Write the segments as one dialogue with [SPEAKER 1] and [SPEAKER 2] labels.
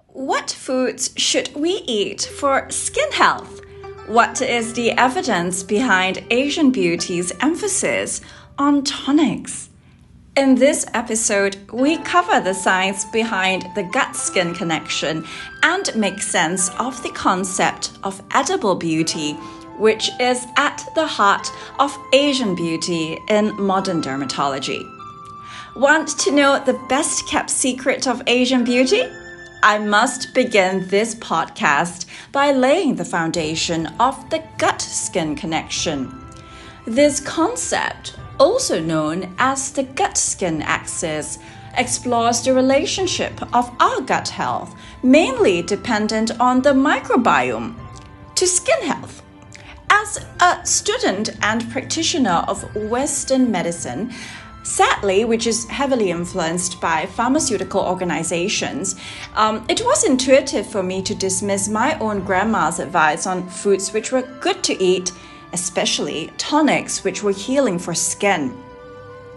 [SPEAKER 1] What foods should we eat for skin health? What is the evidence behind Asian Beauty's emphasis on tonics? In this episode, we cover the science behind the gut-skin connection and make sense of the concept of edible beauty, which is at the heart of Asian beauty in modern dermatology. Want to know the best-kept secret of Asian beauty? I must begin this podcast by laying the foundation of the gut-skin connection. This concept, also known as the gut-skin axis, explores the relationship of our gut health, mainly dependent on the microbiome, to skin health. As a student and practitioner of Western medicine, sadly, which is heavily influenced by pharmaceutical organizations, it was intuitive for me to dismiss my own grandma's advice on foods which were good to eat, especially tonics which were healing for skin.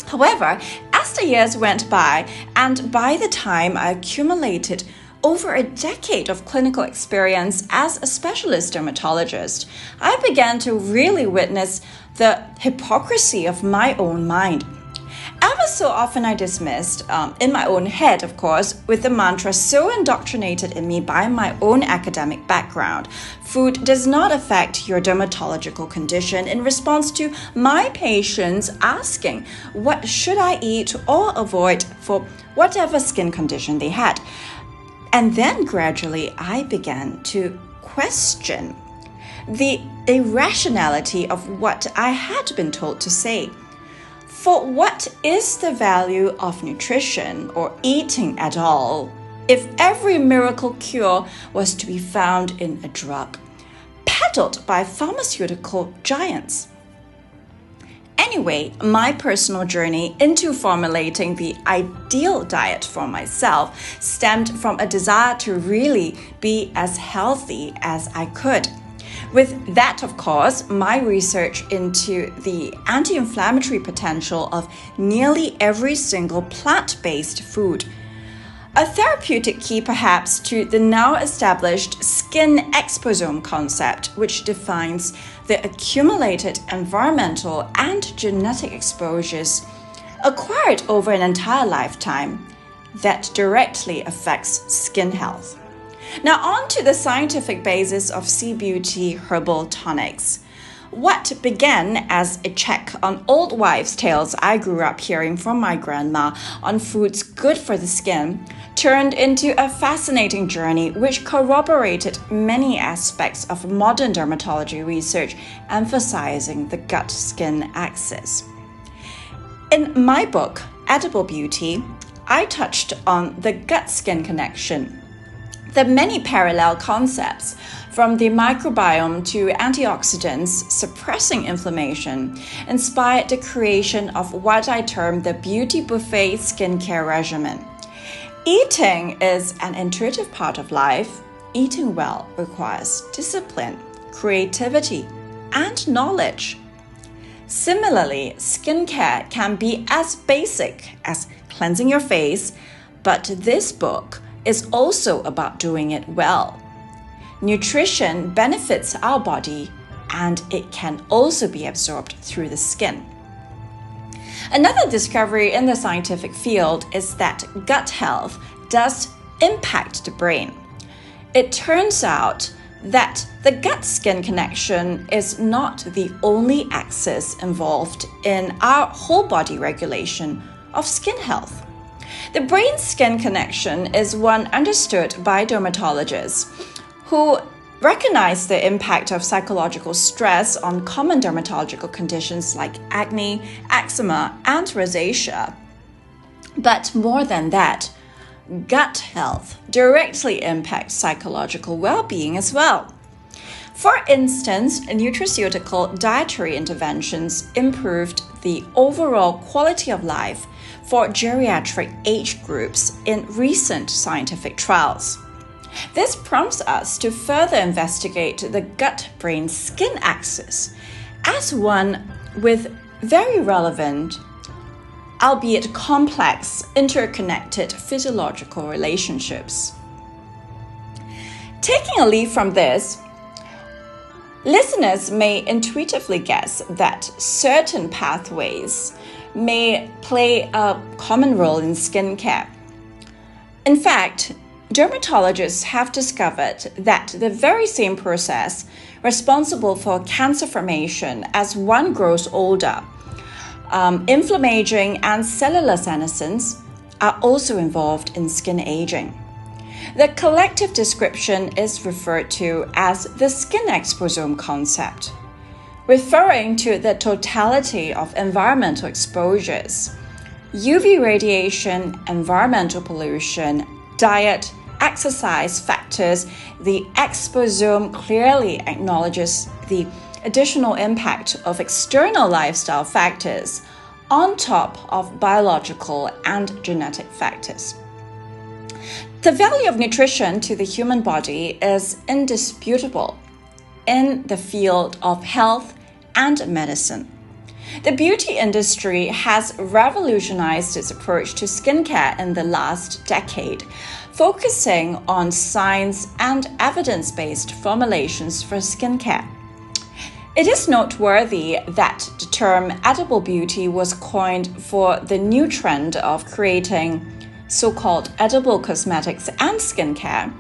[SPEAKER 1] However, as the years went by, and by the time I accumulated over a decade of clinical experience as a specialist dermatologist, I began to really witness the hypocrisy of my own mind. Ever so often I dismissed, in my own head of course, with the mantra so indoctrinated in me by my own academic background, food does not affect your dermatological condition, in response to my patients asking what should I eat or avoid for whatever skin condition they had. And then gradually I began to question the irrationality of what I had been told to say. For what is the value of nutrition or eating at all if every miracle cure was to be found in a drug, peddled by pharmaceutical giants? Anyway, my personal journey into formulating the ideal diet for myself stemmed from a desire to really be as healthy as I could. With that, of course, my research into the anti-inflammatory potential of nearly every single plant-based food. A therapeutic key perhaps to the now established skin exposome concept, which defines the accumulated environmental and genetic exposures acquired over an entire lifetime that directly affects skin health. Now on to the scientific basis of C-Beauty herbal tonics. What began as a check on old wives' tales I grew up hearing from my grandma on foods good for the skin turned into a fascinating journey which corroborated many aspects of modern dermatology research emphasizing the gut-skin axis. In my book, Edible Beauty, I touched on the gut-skin connection. The many parallel concepts, from the microbiome to antioxidants suppressing inflammation, inspired the creation of what I term the Beauty Buffet skincare regimen. Eating is an intuitive part of life. Eating well requires discipline, creativity, and knowledge. Similarly, skincare can be as basic as cleansing your face, but this book is also about doing it well. Nutrition benefits our body, and it can also be absorbed through the skin. Another discovery in the scientific field is that gut health does impact the brain. It turns out that the gut-skin connection is not the only axis involved in our whole body regulation of skin health. The brain-skin connection is one understood by dermatologists who recognize the impact of psychological stress on common dermatological conditions like acne, eczema, and rosacea. But more than that, gut health directly impacts psychological well-being as well. For instance, nutraceutical dietary interventions improved the overall quality of life for geriatric age groups in recent scientific trials. This prompts us to further investigate the gut-brain-skin axis as one with very relevant albeit complex, interconnected physiological relationships. Taking a leaf from this, listeners may intuitively guess that certain pathways may play a common role in skincare. In fact, dermatologists have discovered that the very same process responsible for cancer formation as one grows older, inflammaging and cellular senescence, are also involved in skin aging. The collective description is referred to as the skin exposome concept, referring to the totality of environmental exposures, UV radiation, environmental pollution, diet, exercise factors. The exposome clearly acknowledges the additional impact of external lifestyle factors on top of biological and genetic factors. The value of nutrition to the human body is indisputable in the field of health and medicine. The beauty industry has revolutionized its approach to skincare in the last decade, focusing on science and evidence-based formulations for skincare. It is noteworthy that the term edible beauty was coined for the new trend of creating so-called edible cosmetics and skincare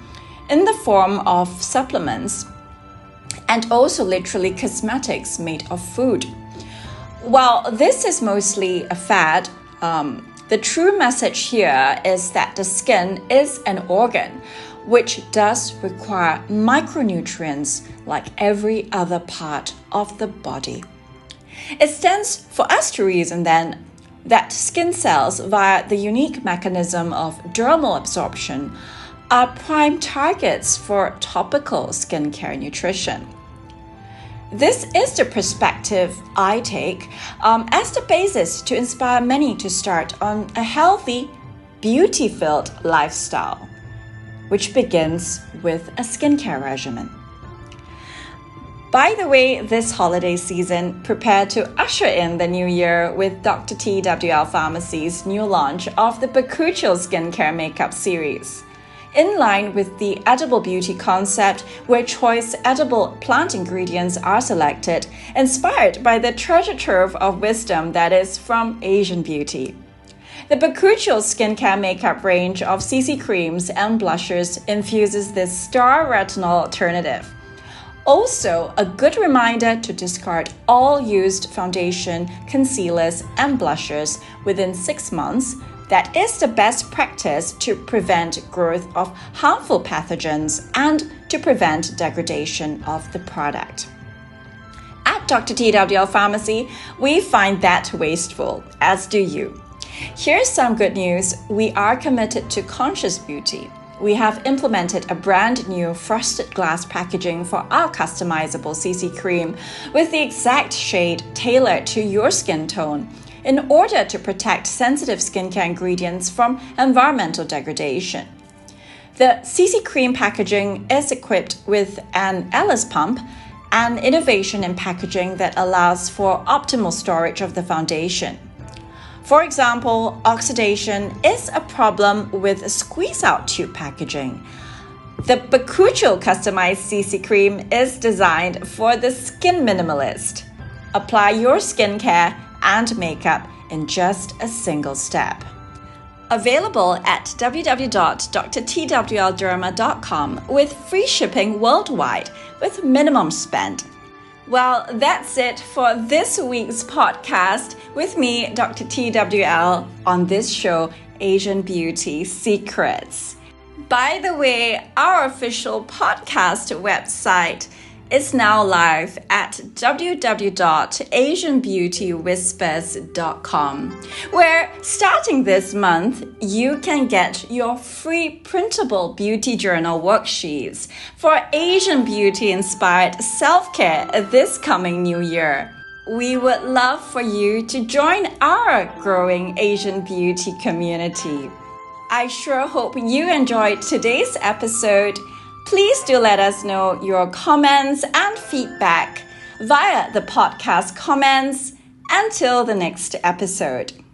[SPEAKER 1] in the form of supplements and also literally cosmetics made of food. While this is mostly a fad, the true message here is that the skin is an organ which does require micronutrients like every other part of the body. It stands for us to reason then that skin cells, via the unique mechanism of dermal absorption, are prime targets for topical skincare nutrition. This is the perspective I take as the basis to inspire many to start on a healthy, beauty-filled lifestyle, which begins with a skincare regimen. By the way, this holiday season, prepare to usher in the new year with Dr. TWL Pharmacy's new launch of the Bakuchiol Skincare Makeup Series. In line with the edible beauty concept, where choice edible plant ingredients are selected, inspired by the treasure trove of wisdom that is from Asian beauty. The Bakuchiol Skincare Makeup range of CC creams and blushers infuses this star retinol alternative. Also, a good reminder to discard all used foundation, concealers, and blushers within 6 months. That is the best practice to prevent growth of harmful pathogens and to prevent degradation of the product. At Dr. TWL Pharmacy, we find that wasteful, as do you. Here's some good news. We are committed to conscious beauty. We have implemented a brand new frosted glass packaging for our customizable CC cream with the exact shade tailored to your skin tone in order to protect sensitive skincare ingredients from environmental degradation. The CC cream packaging is equipped with an Ellis pump, an innovation in packaging that allows for optimal storage of the foundation. For example, oxidation is a problem with squeeze-out tube packaging. The Bakuchiol customized CC cream is designed for the skin minimalist. Apply your skincare and makeup in just a single step. Available at www.drtwlderma.com with free shipping worldwide with minimum spend. Well, that's it for this week's podcast with me, Dr. TWL, on this show, Asian Beauty Secrets. By the way, our official podcast website is now live at www.asianbeautywhispers.com, where starting this month, you can get your free printable beauty journal worksheets for Asian beauty-inspired self-care this coming new year. We would love for you to join our growing Asian beauty community. I sure hope you enjoyed today's episode. Please do let us know your comments and feedback via the podcast comments. Until the next episode.